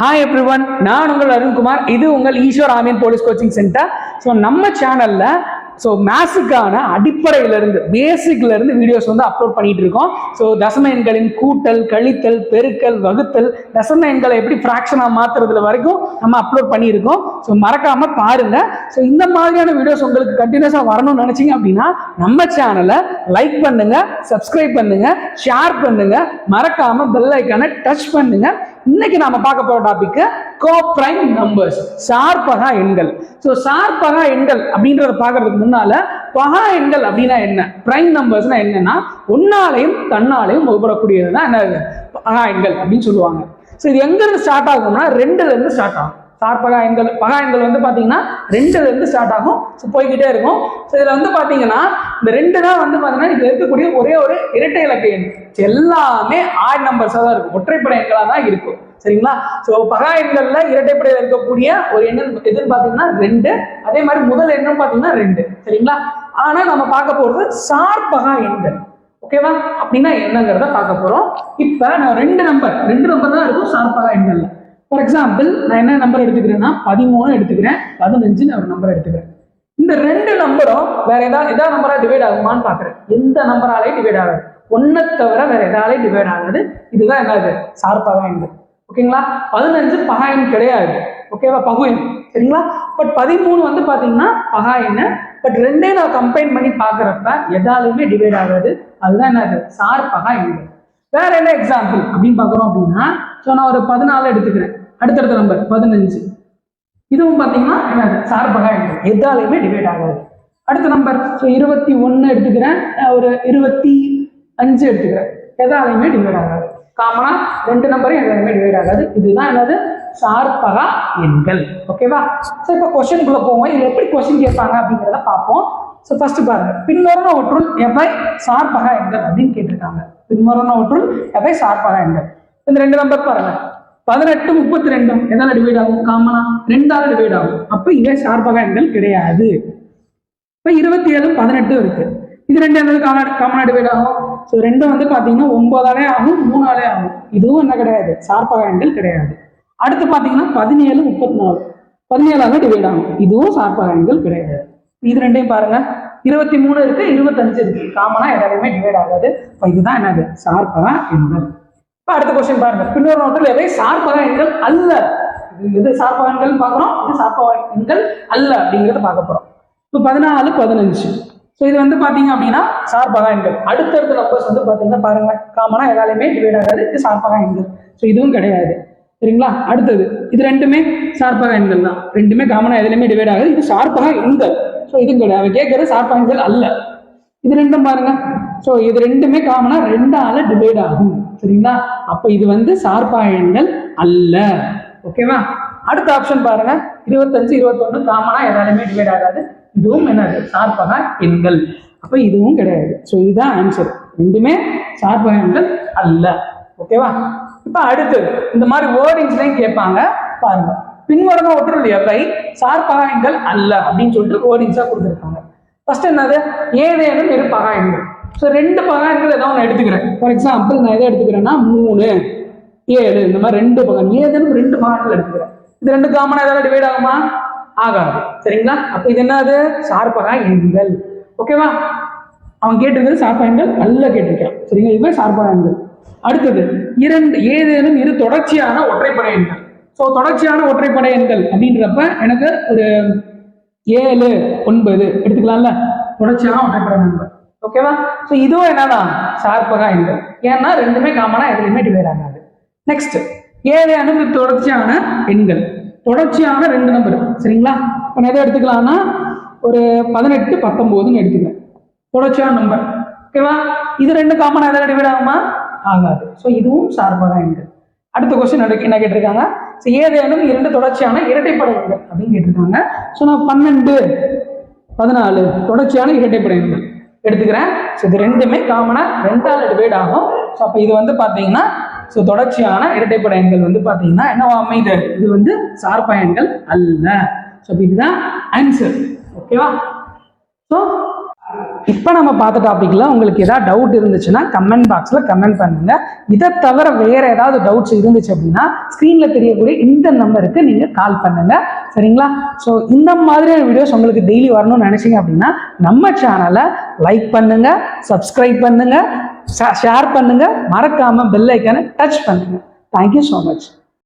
Hi everyone, நான் உங்கள் அருண்குமார். இது உங்கள் ஈஸ்வர் ஆமீன் போலீஸ் கோச்சிங் சென்டர். ஸோ நம்ம சேனல்ல மேத்ஸுக்கான அடிப்படையிலிருந்து பேசிக்ல இருந்து வீடியோஸ் அப்லோட் பண்ணிட்டு இருக்கோம். ஸோ தசம எண்களின் கூட்டல், கழித்தல், பெருக்கல், வகுத்தல், தசம எண்களை எப்படி ஃப்ராக்ஷனா மாத்துறதுல வரைக்கும் நம்ம அப்லோட் பண்ணியிருக்கோம். ஸோ மறக்காம பாருங்க. ஸோ இந்த மாதிரியான வீடியோஸ் உங்களுக்கு கண்டினியூஸா வரணும்னு நினைச்சீங்க அப்படின்னா நம்ம சேனலை லைக் பண்ணுங்க, சப்ஸ்கிரைப் பண்ணுங்க, ஷேர் பண்ணுங்க, மறக்காம பெல் ஐக்கானை டச் பண்ணுங்க. இன்னைக்கு நாம பார்க்க போற டாபிக் கோப்ரைம் நம்பர்ஸ், சார்பகா எண்கள். ஸோ சார்பகா எண்கள் அப்படின்றத பார்க்கறதுக்கு முன்னால பகா எண்கள் அப்படின்னா என்ன, பிரைம் நம்பர்ஸ்னா என்னன்னா ஒன்னாலையும் தன்னாலையும் வகுப்படக்கூடியது தான் என்ன பகா எண்கள் அப்படின்னு சொல்லுவாங்க. ஸோ இது எங்க இருந்து ஸ்டார்ட் ஆகும்னா ரெண்டுல இருந்து ஸ்டார்ட் ஆகும். சார்பகா எண்கள், பகா எண்கள் பாத்தீங்கன்னா ரெண்டுல இருந்து ஸ்டார்ட் ஆகும். போய்கிட்டே இருக்கும். ஸோ இதுல பாத்தீங்கன்னா இந்த ரெண்டு தான் பாத்தீங்கன்னா இதுல இருக்கக்கூடிய ஒரே ஒரு இரட்டை இலக்க எண். எல்லாமே ஆட் நம்பர்ஸா தான் இருக்கும், ஒற்றைப்படை எண்களா தான் இருக்கும். சரிங்களா? ஸோ பகா எண்கள்ல இரட்டைப்படையில் இருக்கக்கூடிய ஒரு எண்ணம் எதுன்னு பாத்தீங்கன்னா ரெண்டு. அதே மாதிரி முதல் எண்ணம் பாத்தீங்கன்னா ரெண்டு. சரிங்களா? ஆனா நம்ம பார்க்க போறது சார்பகா எண்கள். ஓகேவா? அப்படின்னா என்னங்கிறத பார்க்க போறோம். இப்ப நான் ரெண்டு நம்பர் தான் இருக்கும் சார்பகா எண்கள்ல. ஃபார் எக்ஸாம்பிள் நான் என்ன நம்பர் எடுத்துக்கிறேன்னா 13 எடுத்துக்கிறேன், 15 நான் ஒரு நம்பர் எடுத்துக்கிறேன். இந்த ரெண்டு நம்பரும் வேற ஏதாவது நம்பரா டிவைட் ஆகுமான்னு பாக்குறேன். எந்த நம்பராலே டிவைட் ஆகாது. ஒன்னை தவிர வேற எதாலே டிவைட் ஆகாது. இதுதான் என்னது சார்பகா எண்கள். ஓகேங்களா? 15 பகா எண் கிடையாது. ஓகேவா? பகு எண். சரிங்களா? பட் 13 பாத்தீங்கன்னா பகா எண். பட் ரெண்டே நான் கம்பைன் பண்ணி பாக்குறப்ப எதாலுமே டிவைட் ஆகாது. அதுதான் என்னது சார்பகா எண்கள். வேற என்ன எக்ஸாம்பிள் அப்படின்னு பாக்குறோம் அப்படின்னா, நான் ஒரு 14 எடுத்துக்கிறேன். அடுத்தடுத்த நம்பர் 15. இதுவும் பாத்தீங்கன்னா என்னது சார்பகா எண்கள், எதாலையுமே டிவைட் ஆகாது. அடுத்த நம்பர் 21 எடுத்துக்கிறேன், ஒரு 25 எடுத்துக்கிறேன், எதாலையுமே டிவைட் ஆகாது. காமனா ரெண்டு நம்பரும் எதாலையுமே டிவைட் ஆகாது. இதுதான் என்னது சார்பகா எண்கள். ஓகேவா? ஸோ இப்போ கொஸ்டின்குள்ள போவோம். இது எப்படி கொஸ்டின் கேட்பாங்க அப்படிங்கிறத பார்ப்போம். ஸோ ஃபர்ஸ்ட் பாருங்க, பின்வருவன ஒற்றுள் எவை சார்பகா எண்கள் அப்படின்னு கேட்டிருக்காங்க. பின்வருவன ஒற்றுள் எவை சார்பகா எண்கள். இந்த ரெண்டு நம்பர் பாருங்க, 18 32 எதால டிவைட் ஆகும்? காமனா 2ஆல டிவைட் ஆகும். அப்ப இதே சார்பகா எண்கள் கிடையாது. இப்ப 27 18 இருக்கு. இது ரெண்டு எதாவது காமனா டிவைட் ஆகும். ஸோ ரெண்டும் பாத்தீங்கன்னா 9ஆலே ஆகும், 3ஆலே ஆகும். இதுவும் என்ன கிடையாது, சார்பகா எண்கள் கிடையாது. அடுத்து பாத்தீங்கன்னா 17 34 17ஆல டிவைட் ஆகும். இதுவும் சார்பகா எண்கள் கிடையாது. இது ரெண்டையும் பாருங்க, 23 இருக்கு, 25 இருக்கு, காமனா எதாலுமே டிவைட் ஆகாது. இப்ப இதுதான் என்னது சார்பகா எண்கள். இப்ப அடுத்த கொஸ்டின் பாருங்க, பின்னொரு நோட்டில் எவை சார்பகா எண்கள் அல்ல. இது சார்பகா எண்கள் பார்க்கிறோம், இது சார்பகா எண்கள் அல்ல அப்படிங்கறத பார்க்க போறோம். இப்போ 14 15. ஸோ இது பாத்தீங்க அப்படின்னா சார்பகா எண்கள். அடுத்தடுத்த நம்பர்ஸ் பாத்தீங்கன்னா பாருங்க, காமனா எதாலுமே டிவைட் ஆகாது. இது சார்பகா எண்கள். ஸோ இதுவும் கிடையாது. சரிங்களா? அடுத்தது இது ரெண்டுமே சார்பகா எண்கள் தான், ரெண்டுமே காமனா எதுலையுமே டிவைட் ஆகாது. இது சார்பகா எண்கள். ஸோ இதுவும் கிடையாது, கேட்கறது சார்பகா எண்கள் அல்ல. இது ரெண்டும் பாருங்க, ஸோ இது ரெண்டுமே காமனா 2ஆல டிவைட் ஆகும். சரிங்களா? அப்ப இது சார்பகா எண்கள் அல்ல. ஓகேவா? அடுத்த ஆப்ஷன் பாருங்க, 25 21 காமனா எதாலுமே டிவைட் ஆகாது. இதுவும் என்னது சார்பகா எண்கள். அப்ப இதுவும் கிடையாது. ஸோ இதுதான் ஆன்சர், ரெண்டுமே சார்பகா எண்கள் அல்ல. ஓகேவா? இப்ப அடுத்து இந்த மாதிரி வேர்டிங்ஸ்லையும் கேட்பாங்க பாருங்க, பின்வருவன ஒற்றுள் எவை சார்பகா எண்கள் அல்ல அப்படின்னு சொல்லிட்டு வேர்டிங்ஸா கொடுத்துருக்காங்க. ஃபர்ஸ்ட் என்னது, ஏதேனும் இரு பகா எண்கள். ஸோ ரெண்டு பகா எண்கள் ஏதாவது ஒன்று எடுத்துக்கிறேன். ஃபார் எக்ஸாம்பிள் நான் எதை எடுத்துக்கிறேன்னா 3 7 இந்த மாதிரி ரெண்டு பகா, ஏதேனும் ரெண்டு பகா எண்கள் எடுத்துக்கிறேன். இது ரெண்டு காமனா ஏதாவது டிவைட் ஆகுமா? ஆகாது. சரிங்களா? அப்ப இது என்னது சார்பகா எண்கள். ஓகேவா? அவன் கேட்டிருக்கிறது சார்பகா எண்கள் அல்ல கேட்டிருக்கான். சரிங்களா? இதுவே சார்பகா எண்கள். அடுத்தது ஏதேனும் இரு தொடர்ச்சியான ஒற்றைப்படை எண்கள். ஸோ தொடர்ச்சியான ஒற்றைப்படை எண்கள் அப்படின்றப்ப எனக்கு ஒரு 7 9 எடுத்துக்கலாம்ல, தொடர்ச்சியான ஒற்றைப்படை எண்கள். ஓகேவா? ஸோ இதுவும் என்னதான் சார்பகா எண்கள். ஏன்னா ரெண்டுமே காமனா எதுலையுமே டிவைட் ஆகாது. நெக்ஸ்ட், ஏதேனும் தொடர்ச்சியான எண்கள், தொடர்ச்சியான ரெண்டு நம்பர். சரிங்களா? இப்போ எதை எடுத்துக்கலாம்னா ஒரு 18 19 எடுத்துக்கிறேன், தொடர்ச்சியான நம்பர். ஓகேவா? இது ரெண்டு காமனா எதாவது டிவைட் ஆகுமா? ஆகாது. ஸோ இதுவும் சார்பகா எண்கள். அடுத்த கொஸ்டின் என்ன கேட்டிருக்காங்க, ஏதேனும் இரண்டு தொடர்ச்சியான இரட்டைப்படை எண்கள் அப்படின்னு கேட்டிருக்காங்க. ஸோ நான் 12 14 தொடர்ச்சியான இரட்டைப்படை எண்கள் எடுத்துக்கிறேன். ஸோ இது ரெண்டுமே காமனா 2ஆல டிவைட் ஆகும். ஸோ அப்போ இது பாத்தீங்கன்னா ஸோ தொடர்ச்சியான இரட்டைப்படை எண்கள் பாத்தீங்கன்னா என்னவா அமைது, இது சார்பகா எண்கள் அல்ல. ஸோ இதுதான் ஆன்சர். ஓகேவா? ஸோ இப்போ நம்ம பார்த்த டாபிக்ல உங்களுக்கு ஏதாவது டவுட் இருந்துச்சுன்னா கமெண்ட் பாக்ஸில் கமெண்ட் பண்ணுங்க. இதை தவிர வேற ஏதாவது டவுட்ஸ் இருந்துச்சு அப்படின்னா ஸ்க்ரீன்ல தெரியக்கூடிய இந்த நம்பருக்கு நீங்க கால் பண்ணுங்க. சரிங்களா? ஸோ இந்த மாதிரியான வீடியோஸ் உங்களுக்கு டெய்லி வரணும்னு நினைச்சீங்க அப்படின்னா நம்ம சேனலை லைக் பண்ணுங்க, சப்ஸ்கிரைப் பண்ணுங்க, ஷேர் பண்ணுங்க, மறக்காம பெல் ஐக்கானை டச் பண்ணுங்க. Thank you so much.